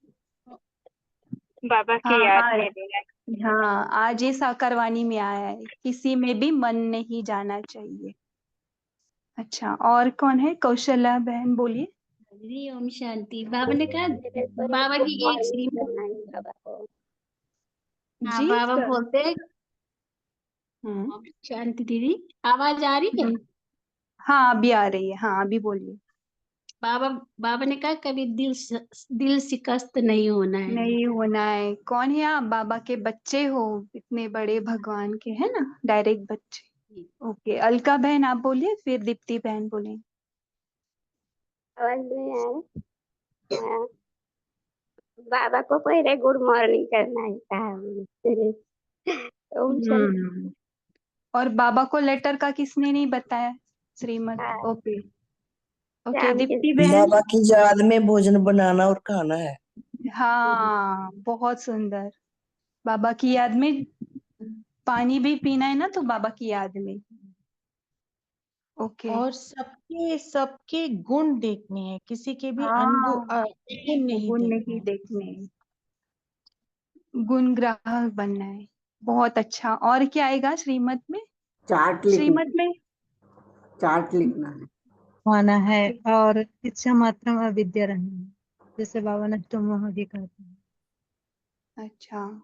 बाबा की हाँ याद आज, में लेना है। हाँ आज ये साकारवाणी में आया है, किसी में भी मन नहीं जाना चाहिए। अच्छा, और कौन है? कौशल्या बहन बोलिए। जी ओम शांति। बाबा ने कहा, बाबा की एक श्रीमत, बाबा को हाँ जी बाबा सर। बोलते हैं, ओम शांति दीदी, आवाज आ रही है? हाँ अभी आ रही है, हाँ अभी बोलिए। बाबा बाबा ने कहा कभी दिल शिकस्त नहीं होना है। नहीं होना है। कौन है आप? बाबा के बच्चे हो, इतने बड़े भगवान के, है ना, डायरेक्ट बच्चे। ओके, अलका बहन आप बोलिए, फिर दीप्ति बहन बोलेंगे। आवाज नहीं आ रही? बाबा को पहले गुड मॉर्निंग करना है कहा। ओम शांति। और बाबा को लेटर का किसने नहीं बताया? श्रीमत। ओके ओके, शाम के दीप्ति बहन। बाबा की याद में भोजन बनाना और खाना है। हाँ बहुत सुंदर। बाबा की याद में पानी भी पीना है ना, तो बाबा की याद में। ओके। और सबके सबके गुण देखने हैं, किसी के भी हाँ, गुण नहीं गुण देखने नहीं हैं। देखने, गुण ग्राहक बनना है। बहुत अच्छा। और क्या आएगा श्रीमत में? श्रीमत में चार्ट लिखना है। होना है, और इच्छा मात्र अविद्या रहना है, जैसे बाबा ने तुम भी कहते हैं। अच्छा,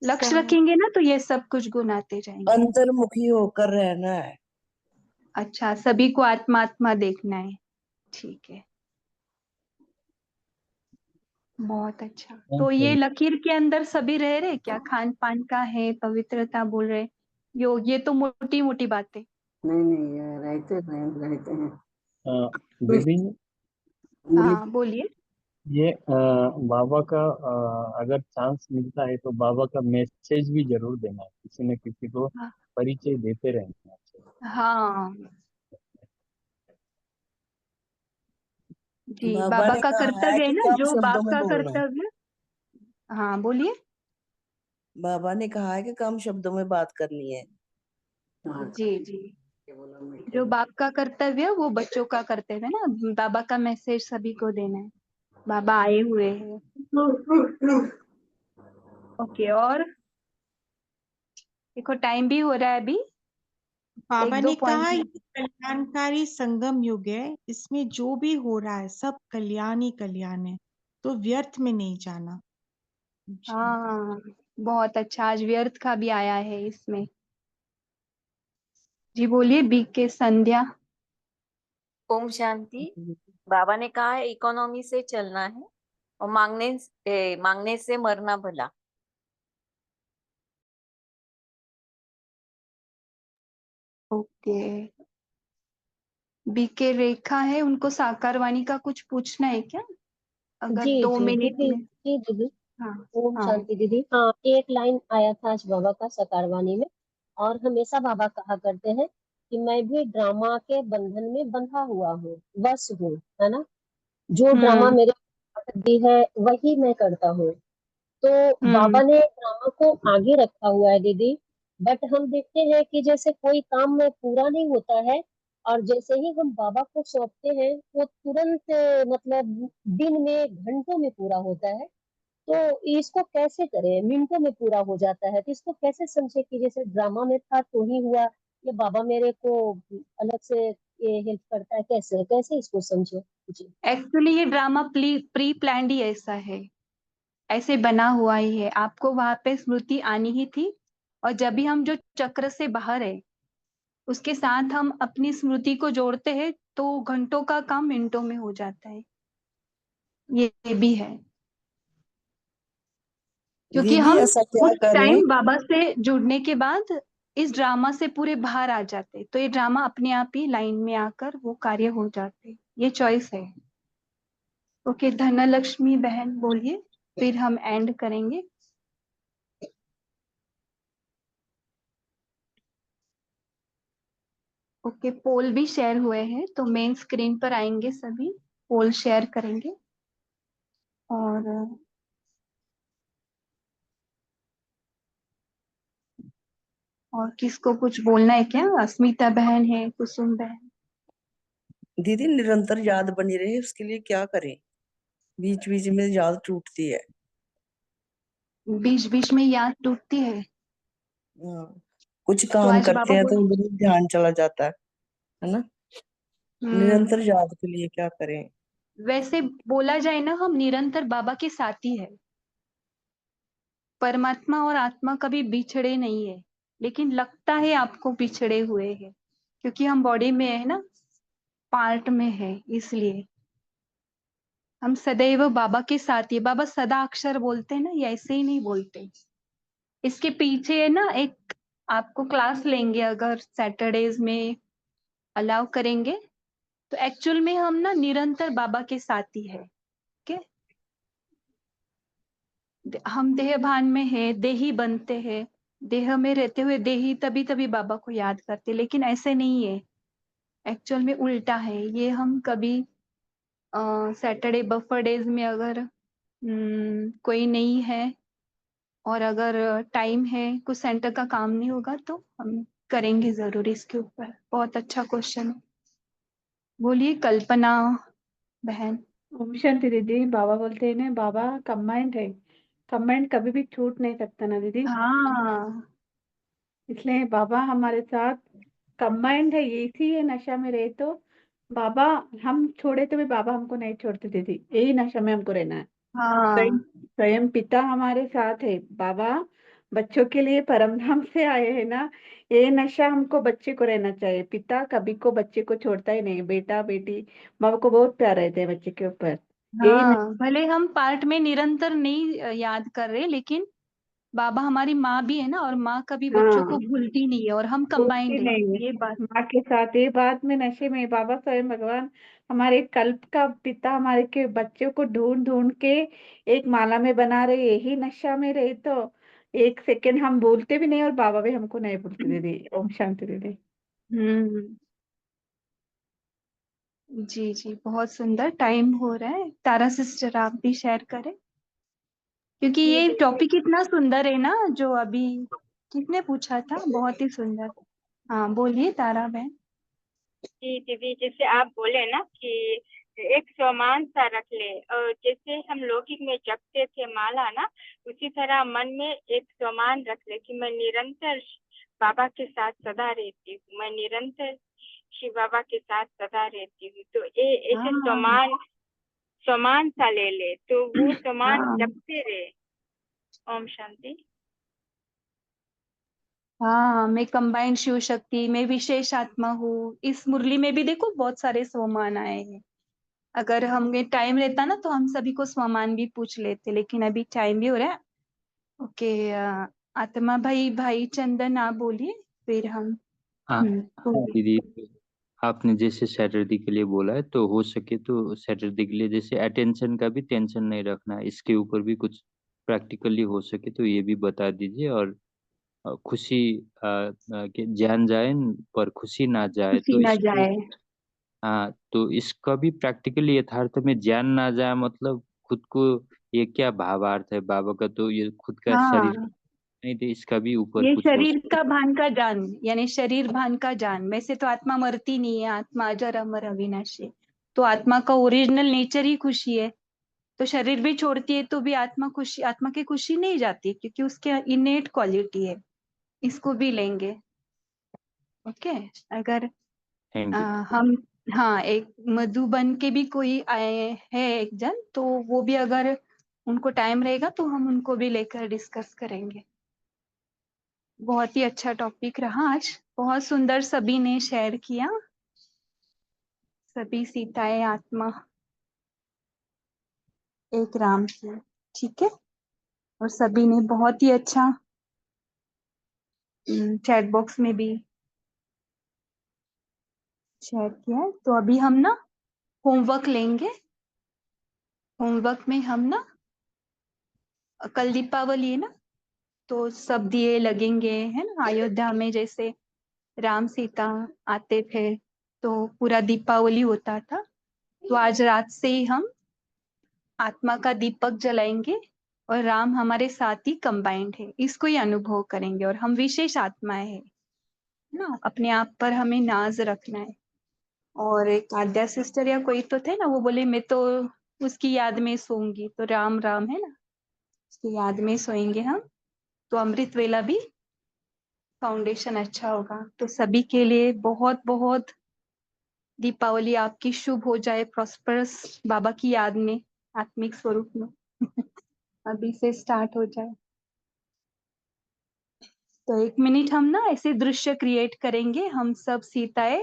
लक्ष्य रखेंगे ना तो ये सब कुछ गुण आते जाएंगे। अंतर्मुखी होकर रहना है। अच्छा, सभी को आत्मा आत्मा देखना है। ठीक है, बहुत अच्छा। तो ये लकीर के अंदर सभी रह रहे क्या? खान पान का है, पवित्रता बोल रहे, ये तो मोटी मोटी बातें। नहीं रहते हैं। दीदी, हाँ बोलिए। ये बाबा का अगर चांस मिलता है तो बाबा का मैसेज भी जरूर देना है, किसी न किसी को परिचय देते रहना है। हाँ जी, बाबा बाबा ने का कहा है कर्तव्य है कि ना, कम जो शब्दों बाप में का बोलना है। कर्तव्य। हाँ बोलिए। बाबा ने कहा है कि कम शब्दों में बात करनी है। जी जी, बोला मीठे जो में। बाप का कर्तव्य वो बच्चों का कर्तव्य है ना। बाबा का मैसेज सभी को देना है, बाबा आए हुए हैं। ओके, और देखो टाइम भी हो रहा है अभी, बाबा एक दो ने पॉइंट कहा है। ये कल्याणकारी संगम युग है, इसमें जो भी हो रहा है सब कल्याण ही कल्याण है, तो व्यर्थ में नहीं जाना। हाँ, बहुत अच्छा, आज व्यर्थ का भी आया है इसमें। जी बोलिए, बी के संध्या। ओम शांति। बाबा ने कहा है इकोनॉमी से चलना है और मांगने से मरना भला। ओके, बी के रेखा है, उनको साकार वाणी का कुछ पूछना है क्या? अगर जी 2 जी मिनट दीदी, में। जी दीदी। हाँ ओम हाँ। शांति दीदी। हाँ, एक लाइन आया था आज बाबा का सकारवाणी में, और हमेशा बाबा कहा करते हैं कि मैं भी ड्रामा के बंधन में बंधा हुआ हूँ, बस हूँ, है ना। जो ड्रामा मेरे ताकत दी है वही मैं करता हूँ। तो बाबा ने ड्रामा को आगे रखा हुआ है दीदी, बट हम देखते हैं कि जैसे कोई काम में पूरा नहीं होता है, और जैसे ही हम बाबा को सौंपते हैं वो तुरंत मतलब दिन में घंटों में पूरा होता है। तो इसको कैसे करें, मिनटों में पूरा हो जाता है, तो इसको कैसे समझे कि जैसे ड्रामा में था तो ही हुआ, या बाबा मेरे को अलग से ये हेल्प करता है, कैसे कैसे इसको समझे। जी एक्चुअली ये ड्रामा प्री प्लान्ड ही ऐसा है, ऐसे बना हुआ ही है। आपको वहां पे स्मृति आनी ही थी, और जब भी हम जो चक्र से बाहर है उसके साथ हम अपनी स्मृति को जोड़ते हैं तो घंटों का काम मिनटों में हो जाता है। ये भी है, क्योंकि दीदी हम ऐसा क्या कुछ करें? टाइम बाबा से जुड़ने के बाद इस ड्रामा से पूरे बाहर आ जाते, तो ये ड्रामा अपने आप ही लाइन में आकर वो कार्य हो जाते। ये चॉइस है। ओके, धनलक्ष्मी बहन बोलिए, फिर हम एंड करेंगे। ओके, पोल भी शेयर हुए हैं, तो मेन स्क्रीन पर आएंगे सभी, पोल शेयर करेंगे। और किसको कुछ बोलना है क्या? अस्मिता बहन है, कुसुम बहन। दीदी निरंतर याद बनी रहे उसके लिए क्या करें? बीच बीच में याद टूटती है। बीच बीच में याद टूटती है, हाँ, कुछ तो काम आज करते बाबा हैं तो बोल। उधर ही ध्यान चला जाता है ना। निरंतर याद के लिए क्या करें? वैसे बोला जाए ना, हम निरंतर बाबा के साथ ही है। परमात्मा और आत्मा कभी बिछड़े नहीं है, लेकिन लगता है आपको बिछड़े हुए हैं, क्योंकि हम बॉडी में है ना, पार्ट में है, इसलिए हम सदैव बाबा के साथ ही। बाबा सदा अक्षर बोलते हैं ना, ये ऐसे ही नहीं बोलते। इसके पीछे है ना एक, आपको क्लास लेंगे अगर सैटरडेज में अलाउ करेंगे, तो एक्चुअल में हम ना निरंतर बाबा के साथ ही है। ओके, हम देह भान में है, देही बनते हैं, देह में रहते हुए देही तभी तभी बाबा को याद करते, लेकिन ऐसे नहीं है। एक्चुअल में उल्टा है ये। हम कभी सैटरडे बफर डेज में अगर कोई नहीं है, और अगर टाइम है, कुछ सेंटर का काम नहीं होगा, तो हम करेंगे जरूर इसके ऊपर। बहुत अच्छा क्वेश्चन है। बोलिए कल्पना बहन। ओम शांति दीदी। बाबा बोलते हैं ना, बाबा कमांड है, कमांड कभी भी छूट नहीं सकता ना दीदी। हाँ, इसलिए बाबा हमारे साथ कमांड है, इसी है नशा में रहे तो बाबा, हम छोड़े तो भी बाबा हमको नहीं छोड़ते दीदी, यही नशा में हमको रहना है। स्वयं हाँ, स्वयं पिता हमारे साथ है। बाबा बच्चों के लिए परम धाम से आए हैं ना, ये नशा हमको बच्चे को रहना चाहिए। पिता कभी को बच्चे को छोड़ता ही नहीं, बेटा बेटी बाबा को बहुत प्यार रहते हैं बच्चे के ऊपर। यही हाँ, भले हम पार्ट में निरंतर नहीं याद कर रहे, लेकिन बाबा हमारी माँ भी है ना, और माँ कभी बच्चों को हाँ, भूलती नहीं है, और हम भूलती कंबाइंड है, नहीं ये है बात। माँ के साथ। ये बात में नशे में बाबा स्वयं भगवान हमारे कल्प का पिता हमारे के बच्चों को ढूंढ ढूंढ के एक माला में बना रहे, यही नशा में रहे तो एक सेकंड हम भूलते भी नहीं, और बाबा भी हमको नहीं भूलते दीदी। ओम शांति दीदी। हम्म, जी जी, बहुत सुंदर। टाइम हो रहा है, तारा सिस्टर आप भी शेयर करें, क्योंकि ये ये देखिए, टॉपिक इतना सुंदर है ना, जो अभी किसने पूछा था, बहुत ही सुंदर। हाँ बोलिए तारा बहन। कि दीदी जैसे आप बोले ना कि एक समान सा रख ले, और जैसे हम लौकिक में जपते थे माला ना, उसी तरह मन में एक समान रख ले कि मैं निरंतर बाबा के साथ सदा रहती हूँ, मैं निरंतर शिव बाबा के साथ सदा रहती हूँ। तो ऐसे समान सा ले ले, तो वो समान जपते रहे। ओम शांति। हाँ, मैं कंबाइंड शिव शक्ति, मैं विशेष आत्मा हूँ। इस मुरली में भी देखो बहुत सारे स्वमान आए हैं। अगर हमें टाइम रहता ना तो हम सभी को स्वमान भी पूछ लेते, लेकिन अभी टाइम भी हो रहा है। ओके, आत्मा भाई चंदन आप बोलिए, फिर हम हाँ बोलिए। दीदी, आपने जैसे सैटरडे के लिए बोला है, तो हो सके तो सैटरडे के लिए जैसे अटेंशन का भी टेंशन नहीं रखना, इसके ऊपर भी कुछ प्रैक्टिकली हो सके तो ये भी बता दीजिए। और खुशी कि जान जाए पर खुशी ना जाए, खुशी तो ना इसको जाए। हाँ, तो इसका भी प्रैक्टिकली यथार्थ में जान ना जाए मतलब खुद को, ये क्या भावार्थ है बाबा का? तो ये खुद का शरीर हाँ, नहीं थे, इसका भी ऊपर ये कुछ हो शरीर सके। का भान का जान, यानी शरीर भान का जान। वैसे तो आत्मा मरती नहीं है, आत्मा अजर अमर अविनाशी। तो आत्मा का ओरिजिनल नेचर ही खुशी है। तो शरीर भी छोड़ती है तो भी आत्मा खुशी, आत्मा की खुशी नहीं जाती, क्योंकि उसके इनेट क्वालिटी है। इसको भी लेंगे। ओके, अगर थैंक यू। हम, हाँ, एक मधुबन के भी कोई आए हैं एक जन, तो वो भी अगर उनको टाइम रहेगा तो हम उनको भी लेकर डिस्कस करेंगे। बहुत ही अच्छा टॉपिक रहा आज, बहुत सुंदर सभी ने शेयर किया। सभी सीताएं आत्मा एक राम की, ठीक है। और सभी ने बहुत ही अच्छा चैट बॉक्स में भी शेयर किया है। तो अभी हम ना होमवर्क लेंगे। होमवर्क में हम ना, कल दीपावली है ना, तो सब दिए लगेंगे, है ना। अयोध्या में जैसे राम सीता आते थे तो पूरा दीपावली होता था। तो आज रात से ही हम आत्मा का दीपक जलाएंगे और राम हमारे साथ ही कंबाइंड है, इसको ही अनुभव करेंगे। और हम विशेष आत्माएं हैं ना, अपने आप पर हमें नाज रखना है। और एक आद्या सिस्टर या कोई तो थे ना, वो बोले मैं तो उसकी याद में सोऊंगी, तो राम राम है ना, उसकी याद में सोएंगे हम, तो अमृत वेला भी फाउंडेशन अच्छा होगा। तो सभी के लिए बहुत बहुत दीपावली आपकी शुभ हो जाए, प्रॉस्परस, बाबा की याद में, आत्मिक स्वरूप में अभी से स्टार्ट हो जाए। तो 1 मिनट हम ना ऐसे दृश्य क्रिएट करेंगे, हम सब सीताएं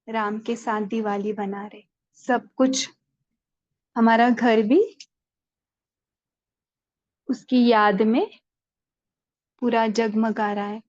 राम के साथ दिवाली बना रहे, सब कुछ, हमारा घर भी उसकी याद में पूरा जगमगा रहा है।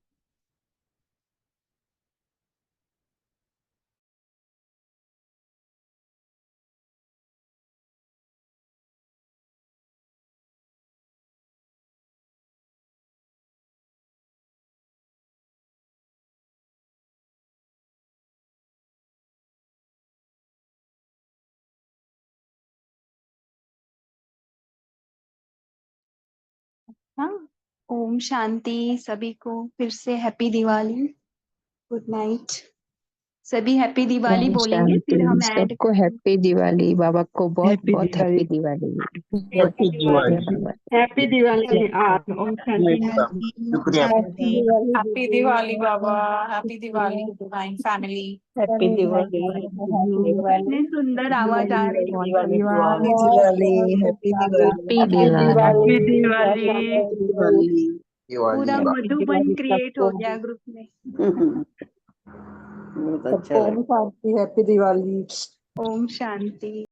हाँ, ओम शांति। सभी को फिर से हैप्पी दिवाली, गुड नाइट। सभी हैप्पी दिवाली ओम बोलेंगे, शांति। फिर हम ऐड सबको हैप्पी दिवाली। बाबा को बहुत बहुत happy Diwali. Happy Diwali. Happy Diwali. ओम शांति। शुक्रिया। हैप्पी दिवाली बाबा, happy Diwali divine family. Happy Diwali. इतने सुंदर आवाज आ रही है। Happy Diwali. Happy Diwali. Happy happy Diwali. Diwali. पूरा मधुबन क्रिएट हो गया ग्रुप में। बहुत अच्छा लगा। हैप्पी दिवाली। ओम शांति।